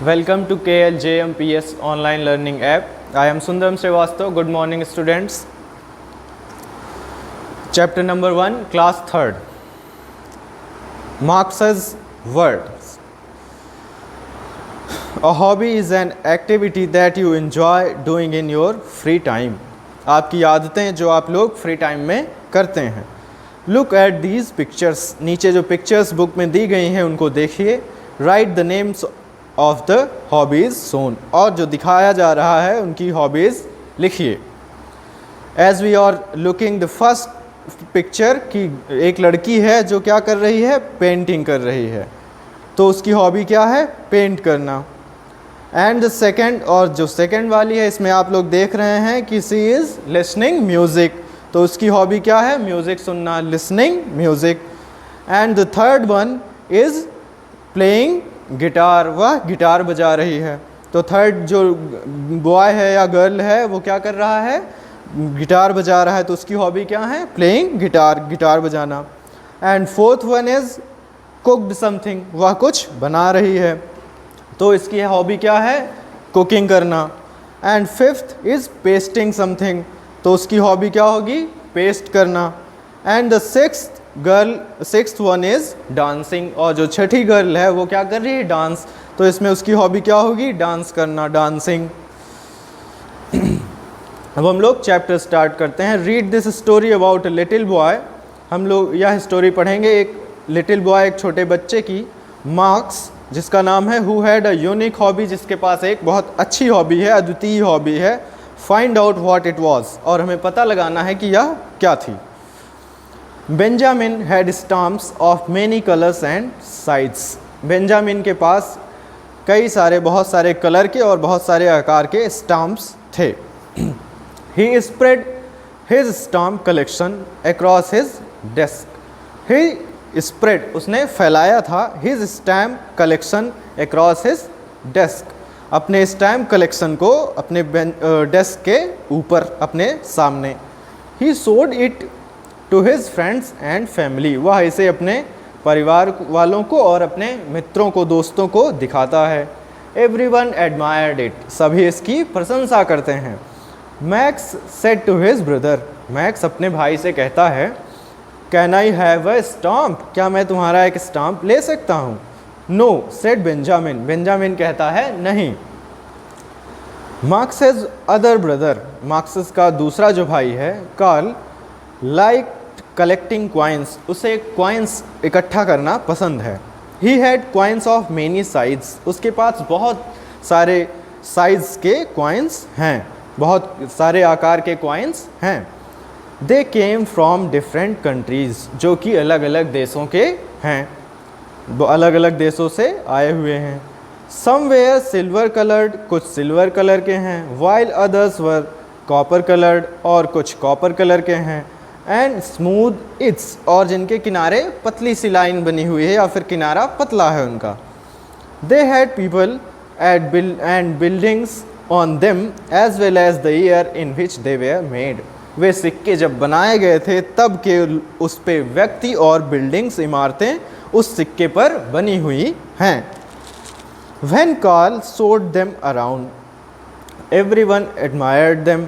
Welcome to KLJMPS online learning app. I am Sundaram Srivastav. Good morning, students. Chapter number 1, class 3rd. Marx's words. A hobby is an activity that you enjoy doing in your free time. आपकी आदतें जो आप लोग free time में करते हैं. Look at these pictures. नीचे जो पिक्चर्स बुक में दी गई हैं उनको देखिए. Write the names of the hobbies shown. और जो दिखाया जा रहा है उनकी हॉबीज़ लिखिए. As we are looking the first picture कि एक लड़की है जो क्या कर रही है, पेंटिंग कर रही है, तो उसकी हॉबी क्या है, पेंट करना. एंड द सेकेंड, और जो सेकेंड वाली है इसमें आप लोग देख रहे हैं कि सी इज़ लिसनिंग म्यूज़िक, तो उसकी हॉबी क्या है, म्यूज़िक सुनना, listening music. And the third one is playing guitar, वह गिटार बजा रही है. तो थर्ड जो बॉय है या गर्ल है वो क्या कर रहा है, गिटार बजा रहा है, तो उसकी हॉबी क्या है, प्लेइंग गिटार, गिटार बजाना. And fourth one is cooked something, वह कुछ बना रही है, तो इसकी हॉबी क्या है, कुकिंग करना. And fifth is pasting something, तो उसकी हॉबी क्या होगी, पेस्ट करना. And the sixth one is dancing, और जो छठी गर्ल है वो क्या कर रही है, डांस, तो इसमें उसकी हॉबी क्या होगी, डांस करना, डांसिंग. अब हम लोग चैप्टर स्टार्ट करते हैं. Read this story about a little boy. हम लोग यह स्टोरी पढ़ेंगे एक लिटिल बॉय, एक छोटे बच्चे की, मार्क्स, जिसका नाम है, who had a unique hobby, जिसके पास एक बहुत अच्छी हॉबी है, अद्वितीय हॉबी है. Find out what it was, और हमें पता लगाना है कि यह क्या थी. Benjamin had stamps of many colours and size. Benjamin के पास कई सारे, बहुत सारे कलर के और बहुत सारे आकार के स्टाम्प्स थे. He spread his stamp collection across his desk. He spread, उसने फैलाया था, his stamp collection across his desk, अपने स्टैम्प कलेक्शन को अपने डेस्क के ऊपर, अपने सामने. He sold it to his friends and family, वह इसे अपने परिवार वालों को और अपने मित्रों को, दोस्तों को दिखाता है. एवरीवन एडमायर्ड इट, सभी इसकी प्रशंसा करते हैं. Max said to his brother, Max अपने भाई से कहता है, can I have a stamp, क्या मैं तुम्हारा एक स्टाम्प ले सकता हूँ. नो सेड बेंजामिन, बेंजामिन कहता है नहीं. मार्क्स's अदर ब्रदर, मार्क्स का दूसरा जो भाई है, कार्ल, लाइक कलेक्टिंग क्वाइंस, उसे क्वाइंस इकट्ठा करना पसंद है. He had coins of many size, उसके पास बहुत सारे साइज़ के क्वाइंस हैं, बहुत सारे आकार के क्वाइंस हैं. दे केम फ्रॉम डिफरेंट कंट्रीज़, जो कि अलग अलग देशों के हैं, अलग अलग देशों से आए हुए हैं. समवेयर सिल्वर कलर्ड, कुछ सिल्वर कलर के हैं. While others were copper coloured, और कुछ कॉपर कलर के हैं. एंड स्मूथ इट्स, और जिनके किनारे पतली सी लाइन बनी हुई है या फिर किनारा पतला है उनका. They had people and buildings on them as well as the year in which they were made. वे सिक्के जब बनाए गए थे तब के उस पे व्यक्ति और बिल्डिंग्स, इमारतें उस सिक्के पर बनी हुई हैं. When Carl showed them around, everyone admired them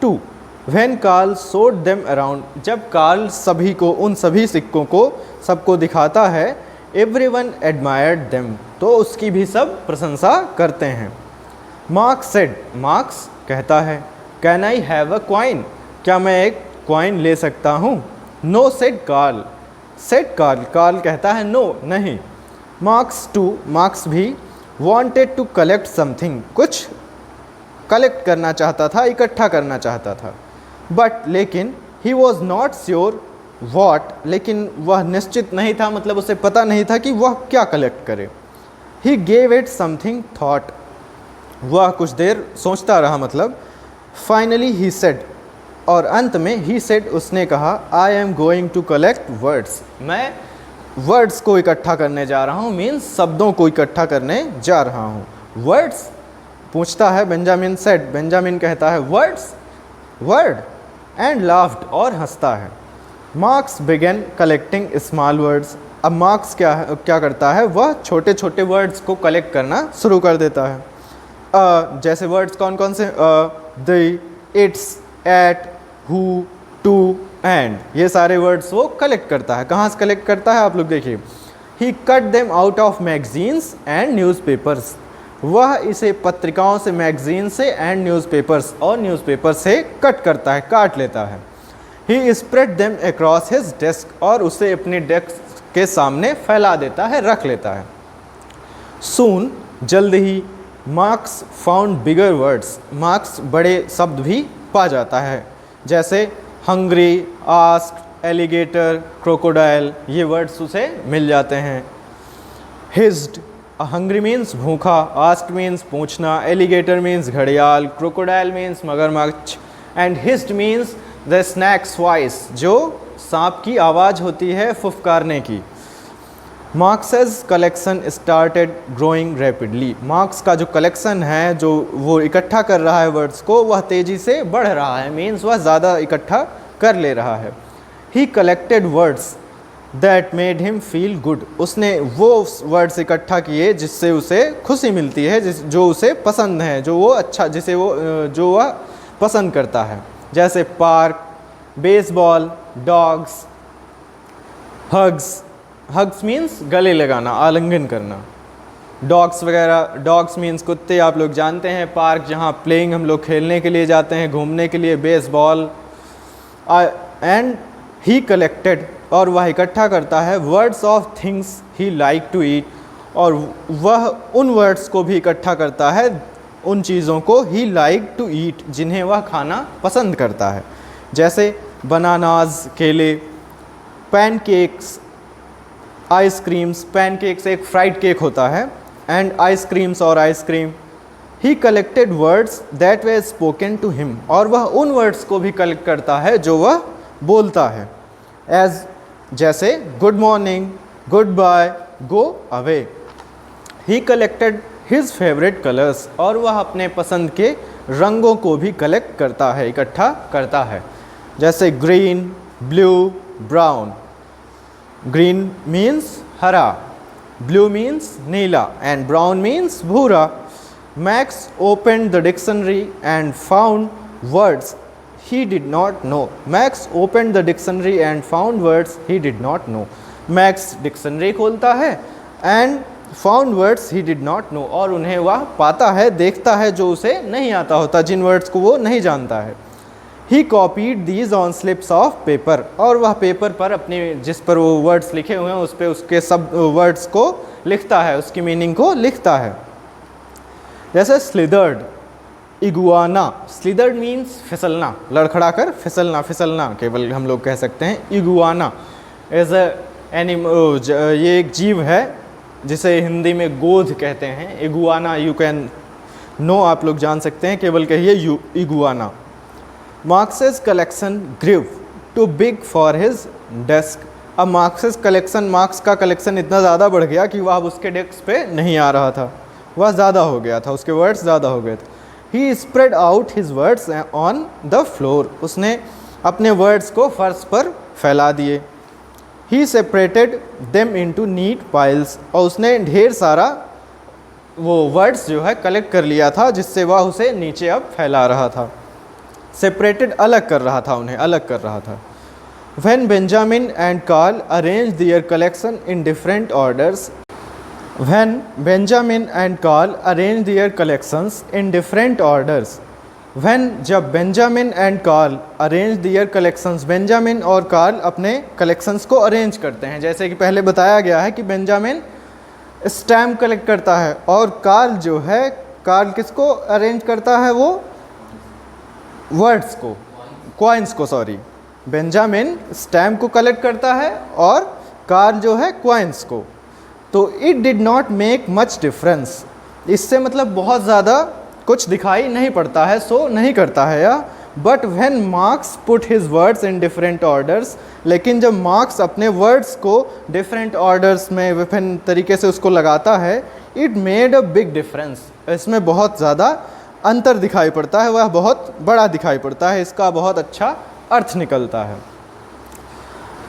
too. When Carl showed them around, जब कार्ल सभी को, उन सभी सिक्कों को सबको दिखाता है, everyone admired them, तो उसकी भी सब प्रशंसा करते हैं. Marx said, मार्क्स कहता है, Can I have a coin, क्या मैं एक कॉइन ले सकता हूँ. No said Carl, said Carl, Carl कहता है no, नहीं. Marx too, मार्क्स भी wanted to collect something, कुछ कलेक्ट करना चाहता था, इकट्ठा करना चाहता था. बट लेकिन he was not sure what, लेकिन वह निश्चित नहीं था, मतलब उसे पता नहीं था कि वह क्या कलेक्ट करे. he gave it something thought, वह कुछ देर सोचता रहा, मतलब. finally he said, और अंत में he said, उसने कहा, I am going to collect words, मैं वर्ड्स को इकट्ठा करने जा रहा हूँ, मीन्स शब्दों को इकट्ठा करने जा रहा हूँ. वर्ड्स पूछता है बेंजामिन. सेड, बेंजामिन कहता है वर्ड्स, वर्ड, एंड लाफ्ड, और हंसता है. Marx began collecting small words, अब मार्क्स क्या करता है, वह छोटे छोटे वर्ड्स को कलेक्ट करना शुरू कर देता है। जैसे वर्ड्स कौन कौन से, the, it's, at, who, to, and, ये सारे वर्ड्स वो कलेक्ट करता है। कहाँ से कलेक्ट करता है आप लोग देखिए, he cut them out of magazines and newspapers, वह इसे पत्रिकाओं से, मैगजीन से, एंड न्यूज़पेपर्स, और न्यूज़पेपर से कट करता है, काट लेता है। He spread them across his desk, और उसे अपने डेस्क के सामने फैला देता है, रख लेता है। सून, जल्द ही, Marks found bigger words, Marks बड़े शब्द भी पा जाता है, जैसे हंग्री, आस्क्ड, एलिगेटर, क्रोकोडाइल, ये वर्ड्स उसे मिल जाते हैं। हिज्ड, हंग्री मीन्स भूखा, आस्क्ड मीन्स पूछना, एलिगेटर मीन्स घड़ियाल, क्रोकोडाइल मीन्स मगरमच्छ, and hissed means the snake's voice, जो सांप की आवाज़ होती है फुफकारने की। Marks's collection started growing rapidly, Marks का जो कलेक्शन है, जो वो इकट्ठा कर रहा है वर्ड्स को, वह तेज़ी से बढ़ रहा है, मीन्स वह ज़्यादा इकट्ठा कर ले रहा है। ही collected words that made him feel good, उसने वो वर्ड्स इकट्ठा किए जिससे उसे खुशी मिलती है, जो उसे पसंद है, जो वो अच्छा, जिसे वो जो वह पसंद करता है, जैसे park, baseball, dogs, hugs, hugs means गले लगाना, आलिंगन करना, डॉग्स वगैरह, डॉग्स मीन्स कुत्ते, आप लोग जानते हैं। पार्क, जहाँ प्लेइंग हम लोग खेलने के लिए जाते हैं, घूमने के लिए, बेसबॉल। एंड ही कलेक्टेड, और वह इकट्ठा करता है, words of things he like to eat, और वह उन वर्ड्स को भी इकट्ठा करता है, उन चीज़ों को ही लाइक टू ईट, जिन्हें वह खाना पसंद करता है, जैसे बनानाज, केले, पैनकेक्स, आइसक्रीम्स, पैनकेक्स एक फ्राइड केक होता है, एंड आइसक्रीम्स और ice cream. He collected words that were spoken to him, और वह उन वर्ड्स को भी कलेक्ट करता है जो वह बोलता है, एज, जैसे good morning, goodbye, go away. He collected his favourite colours, और वह अपने पसंद के रंगों को भी कलेक्ट करता है, इकट्ठा करता है, जैसे green, blue, brown. Green means हरा, ब्लू मीन्स नीला, एंड ब्राउन मीन्स भूरा। Max opened the dictionary and found words he did not know, Max opened the dictionary and found words he did not know. Max dictionary खोलता है, and found words he did not know, और उन्हें वह पाता है, देखता है, जो उसे नहीं आता होता, जिन वर्ड्स को वो नहीं जानता है। He copied these on slips of paper, और वह पेपर पर अपने, जिस पर वो वर्ड्स लिखे हुए हैं, उस पर उसके सब वर्ड्स को लिखता है, उसकी मीनिंग को लिखता है, जैसे स्लिदर्ड, इगुआना, स्लिदर्ड मीन्स फिसलना, लड़खड़ा कर फिसलना, फिसलना केवल हम लोग कह सकते हैं। इगुआना एज एनिमल, ये एक जीव है जिसे हिंदी में गोध कहते हैं। इगुआना यू कैन नो, आप लोग जान सकते हैं, केवल कहिए iguana. Marks's collection grew too big for his desk, अब मार्क्स's कलेक्शन, मार्क्स का कलेक्शन इतना ज़्यादा बढ़ गया कि वह अब उसके डेस्क पे नहीं आ रहा था, वह ज़्यादा हो गया था, उसके वर्ड्स ज़्यादा हो गए थे। He spread out his words on the floor, उसने अपने वर्ड्स को फर्श पर फैला दिए। He separated them into neat piles, और उसने ढेर सारा वो वर्ड्स जो है कलेक्ट कर लिया था, जिससे वह उसे नीचे अब फैला रहा था। सेपरेटेड, अलग कर रहा था, उन्हें अलग कर रहा था। When Benjamin and Carl arranged their collection in different orders, when Benjamin and Carl arranged their collections in different orders, when जब Benjamin and Karl arrange their collections, Benjamin और कार्ल अपने कलेक्शंस को अरेंज करते हैं, जैसे कि पहले बताया गया है कि बेंजामिन स्टैम्प कलेक्ट करता है, और कार्ल जो है, कार्ल किसको अरेंज करता है, वो वर्ड्स को, कॉइन्स को, सॉरी, बेंजामिन स्टैम्प को कलेक्ट करता है और कार्ल जो है कॉइन्स को। तो it did not make much difference, इससे मतलब बहुत ज़्यादा कुछ दिखाई नहीं पड़ता है, सो नहीं करता है या। But when marks put his words in different orders, लेकिन जब मार्क्स अपने वर्ड्स को डिफरेंट ऑर्डर्स में विभिन्न तरीके से उसको लगाता है, it made a big difference, इसमें बहुत ज़्यादा अंतर दिखाई पड़ता है, वह बहुत बड़ा दिखाई पड़ता है, इसका बहुत अच्छा अर्थ निकलता है।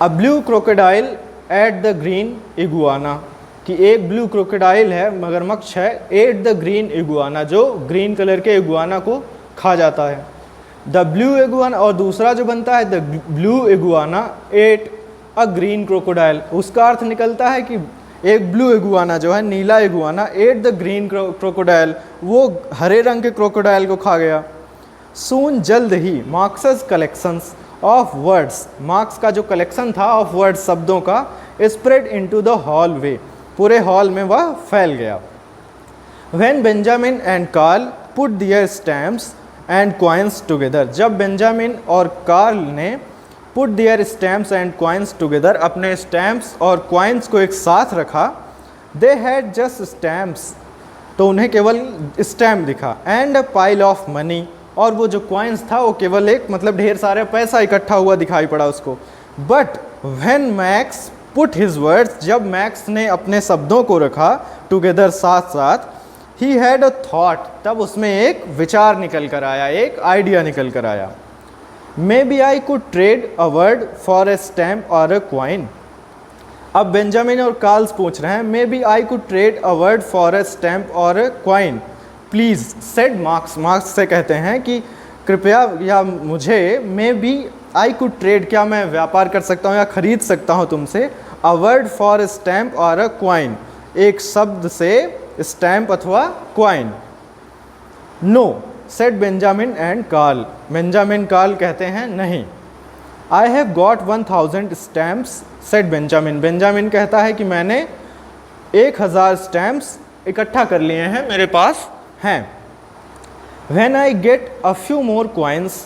A blue crocodile ate the green iguana, कि एक ब्लू क्रोकोडाइल है, मगरमच्छ है, एट द ग्रीन इगुआना, जो ग्रीन कलर के इगुआना को खा जाता है। द ब्लू इगुआना, और दूसरा जो बनता है the blue iguana at a green crocodile, उसका अर्थ निकलता है कि एक ब्लू इगुआना जो है, नीला iguana, ate the green crocodile, वो हरे रंग के क्रोकोडाइल को खा गया। सून, जल्द ही, Max's collections of words, Max का जो कलेक्शन था ऑफ वर्ड्स, शब्दों का, स्प्रेड इनटू द हॉलवे, पूरे हॉल में वह फैल गया। When Benjamin and Karl put their stamps and coins together, जब बेंजामिन और कार्ल ने put their stamps and coins together, अपने स्टैम्प्स और कॉइन्स को एक साथ रखा, दे हैड जस्ट स्टैम्प्स, तो उन्हें केवल स्टैम्प दिखा, and a pile of money, और वो जो कॉइन्स था वो केवल एक मतलब ढेर सारे पैसा इकट्ठा हुआ दिखाई पड़ा उसको। But when max put his words, जब मैक्स ने अपने शब्दों को रखा टुगेदर, साथ साथ, ही हैड अ थॉट, तब उसमें एक विचार निकल कर आया, एक आइडिया निकल कर आया। Maybe I could trade a word for a stamp और अ क्वाइन, अब बेंजामिन और कार्ल्स पूछ रहे हैं, maybe I could trade a word for a stamp और a coin please, said Marks, Marks से कहते हैं कि कृपया या मुझे, maybe I could trade, क्या मैं व्यापार कर सकता हूँ या खरीद सकता हूँ तुमसे, a word for a stamp और अ क्वाइन, एक शब्द से स्टैम्प अथवा coin. No, said Benjamin and Karl, Benjamin Karl कहते हैं नहीं। I have got 1000 stamps, said Benjamin, Benjamin कहता है कि मैंने 1000 स्टैम्प्स इकट्ठा कर लिए हैं, मेरे पास हैं। When I get a few more coins,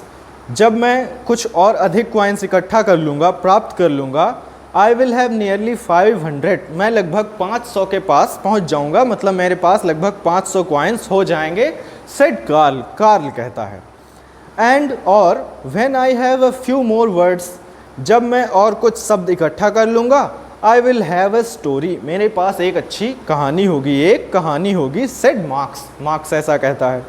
जब मैं कुछ और अधिक कॉइन्स इकट्ठा कर लूँगा, प्राप्त कर लूँगा, आई विल हैव नियरली 500, मैं लगभग 500 के पास पहुँच जाऊँगा, मतलब मेरे पास लगभग 500 कॉइन्स हो जाएंगे, सेड कार्ल, कार्ल कहता है। एंड, और when I have a few more words, जब मैं और कुछ शब्द इकट्ठा कर लूँगा, I will have a story, मेरे पास एक अच्छी कहानी होगी, एक कहानी होगी, सेड मार्क्स, मार्क्स ऐसा कहता है।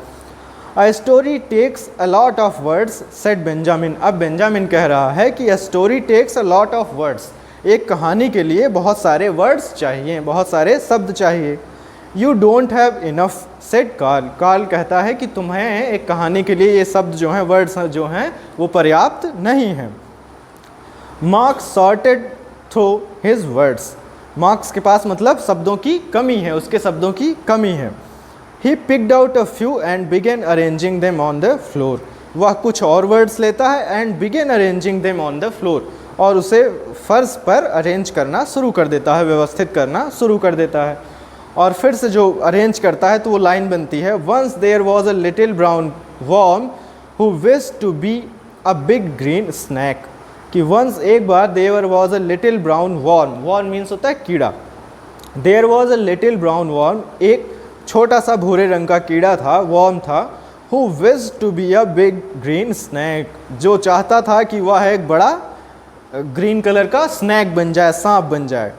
A story takes a lot of words, said Benjamin, अब बेंजामिन कह रहा है कि a story takes a lot of words, एक कहानी के लिए बहुत सारे वर्ड्स चाहिए, बहुत सारे शब्द चाहिए। You don't have enough, said Karl, Karl कहता है कि तुम्हें एक कहानी के लिए ये शब्द जो हैं, वर्ड्स जो हैं, वो पर्याप्त नहीं हैं। Marks sorted through his words, marks के पास मतलब शब्दों की कमी है, उसके शब्दों की कमी है। He picked out a few and began arranging them on the floor, वह कुछ और वर्ड्स लेता है, and began arranging them on the floor, और उसे फर्श पर अरेंज करना शुरू कर देता है, व्यवस्थित करना शुरू कर देता है। और फिर से जो अरेंज करता है तो वो लाइन बनती है, once there was a little brown worm who wished to be a big green snake, कि वंस एक बार there was a little brown worm, worm means होता है कीड़ा, there was a little brown worm, एक छोटा सा भूरे रंग का कीड़ा था, वर्म था, who wished to be a big green snake, जो चाहता था कि वह एक बड़ा ग्रीन कलर का स्नैक बन जाए, सांप बन जाए।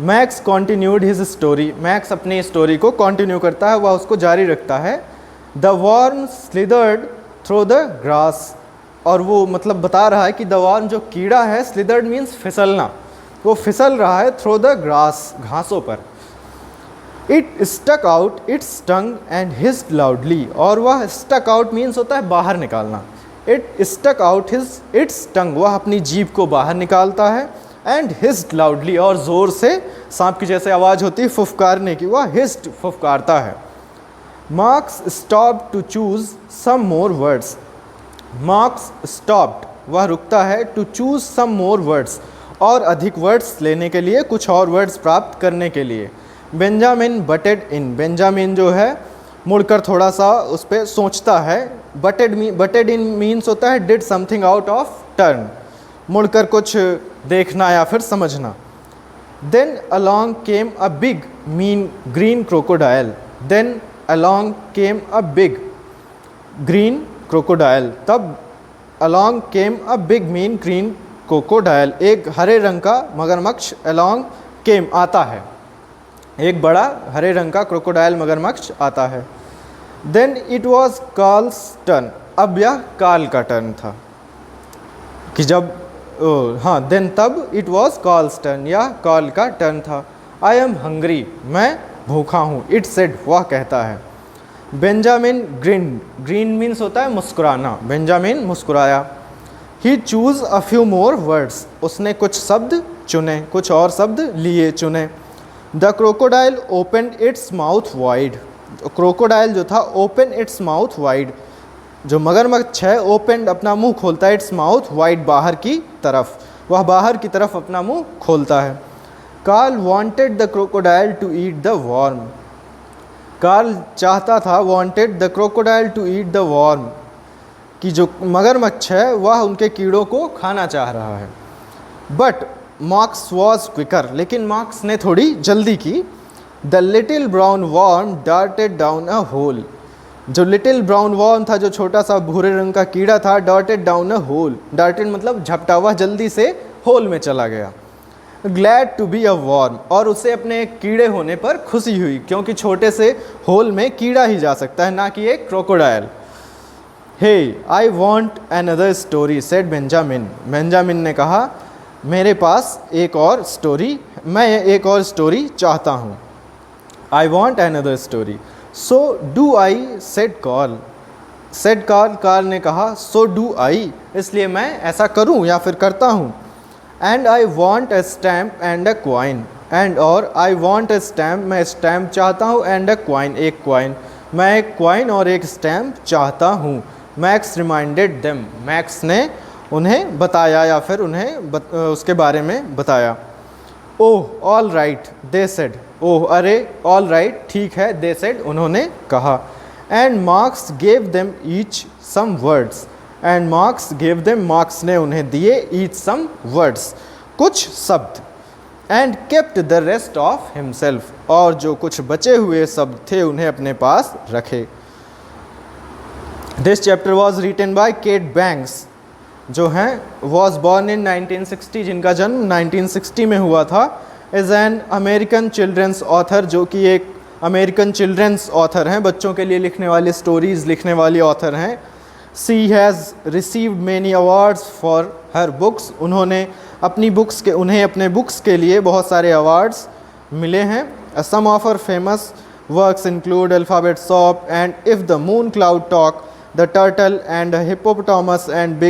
Max continued his story, Max अपनी स्टोरी को कंटिन्यू करता है, वह उसको जारी रखता है। The worm slithered through the grass, और वो मतलब बता रहा है कि द वर्म जो कीड़ा है, स्लिदर्ड मीन्स फिसलना, वो फिसल रहा है थ्रू द ग्रास, घासों पर। It stuck out its tongue and hissed loudly, और वह स्टक आउट मीन्स होता है बाहर निकालना, it stuck out his its tongue, वह अपनी जीभ को बाहर निकालता है, एंड हिस्ड लाउडली, और ज़ोर से सांप की जैसे आवाज़ होती है फुफकारने की, वह हिस्ड फुफकारता है। Max stop to choose some more words, Max stopped, वह रुकता है, to choose some more words, और अधिक वर्ड्स लेने के लिए, कुछ और वर्ड्स प्राप्त करने के लिए। बेंजामिन बटेड इन, बेंजामिन जो है मुड़कर थोड़ा सा उस पर सोचता है, बटेड इन मीन्स होता है did something out of turn, मुड़कर कुछ देखना या फिर समझना। Then along came a big mean green crocodile, then along came a big green crocodile, तब along came a big mean green crocodile, एक हरे रंग का मगरमच्छ अलॉन्ग केम आता है, एक बड़ा हरे रंग का क्रोकोडाइल मगरमच्छ आता है। Then it was Karl's turn, अब यह कार्ल का टर्न था, कि जब हाँ देन तब इट वॉज कॉल्स टर्न, या कॉल का टर्न था। आई एम हंग्री, मैं भूखा हूँ। इट सेड, वह कहता है। बेंजामिन ग्रीन, ग्रीन मीन्स होता है मुस्कुराना, बेंजामिन मुस्कुराया। He chose a few more words, उसने कुछ शब्द चुने, कुछ और शब्द लिए चुने। The crocodile open its mouth wide, crocodile जो था ओपन इट्स माउथ वाइड, जो मगरमच्छ है ओपन अपना मुंह खोलता है, इट्स माउथ वाइड बाहर की तरफ, वह बाहर की तरफ अपना मुंह खोलता है। Karl wanted the crocodile to eat the worm, Karl चाहता था, wanted the crocodile to eat the worm, कि जो मगरमच्छ है वह उनके कीड़ों को खाना चाह रहा है। बट मार्क्स वॉज क्विकर, लेकिन मार्क्स ने थोड़ी जल्दी की। The little brown worm darted down a hole, जो लिटिल ब्राउन वॉर्म था, जो छोटा सा भूरे रंग का कीड़ा था, darted down a hole, darted मतलब झपटा हुआ, जल्दी से होल में चला गया। Glad to be a worm, और उसे अपने कीड़े होने पर खुशी हुई, क्योंकि छोटे से होल में कीड़ा ही जा सकता है, ना कि एक crocodile. Hey I want another story said Benjamin, Benjamin ने कहा मेरे पास एक और स्टोरी, मैं एक और स्टोरी चाहता हूँ। I want another story. So do I said Karl, said Karl, Karl ने कहा सो डू आई, इसलिए मैं ऐसा करूँ या फिर करता हूँ। And I want a stamp and a coin, and और आई वॉन्ट अ स्टैम्प, मैं स्टैम्प चाहता हूँ, एंड अ क्वाइन, एक क्वाइन, मैं एक क्वाइन और एक स्टैम्प चाहता हूँ। मैक्स रिमाइंडेड देम, मैक्स ने उन्हें बताया या फिर उन्हें उसके बारे में बताया। Oh all right they said, oh अरे ऑल राइट ठीक है, दे सेड उन्होंने कहा। And Max gave them each some words, and Max gave them, Max ने उन्हें दिए ईच सम वर्ड्स, कुछ शब्द। And kept the rest of himself, और जो कुछ बचे हुए शब्द थे उन्हें अपने पास रखे। This chapter was written by Kate Banks, जो हैं वॉज बॉर्न इन 1960, जिनका जन्म 1960 में हुआ था। Is an American children's author, जो कि एक अमेरिकन चिल्ड्रंस ऑथर हैं, बच्चों के लिए लिखने वाले स्टोरीज़ लिखने वाली ऑथर हैं। She has received many awards for her books, उन्होंने अपनी बुक्स के, उन्हें अपने बुक्स के लिए बहुत सारे अवार्ड्स मिले हैं। Some of her famous works include alphabet shop and if the moon cloud talk, the turtle and hippopotamus and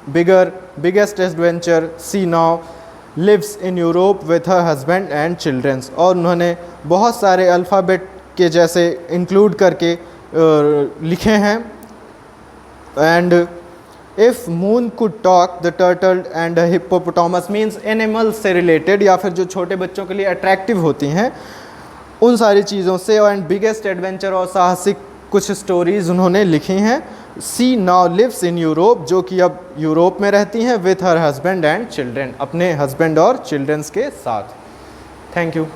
biggest adventure, she now lives in Europe with her husband and childrens. और उन्होंने बहुत सारे alphabet के जैसे include करके लिखे हैं। And if moon could talk, the turtle and hippopotamus means animals से रिलेटेड, या फिर जो छोटे बच्चों के लिए अट्रैक्टिव होती हैं उन सारी चीज़ों से। एंड बिगेस्ट एडवेंचर और साहसिक कुछ स्टोरीज़ उन्होंने लिखी हैं। सी नाउ लिव्स इन यूरोप, जो कि अब यूरोप में रहती हैं, with her husband and children, अपने हस्बैंड और चिल्ड्रंस के साथ। Thank you.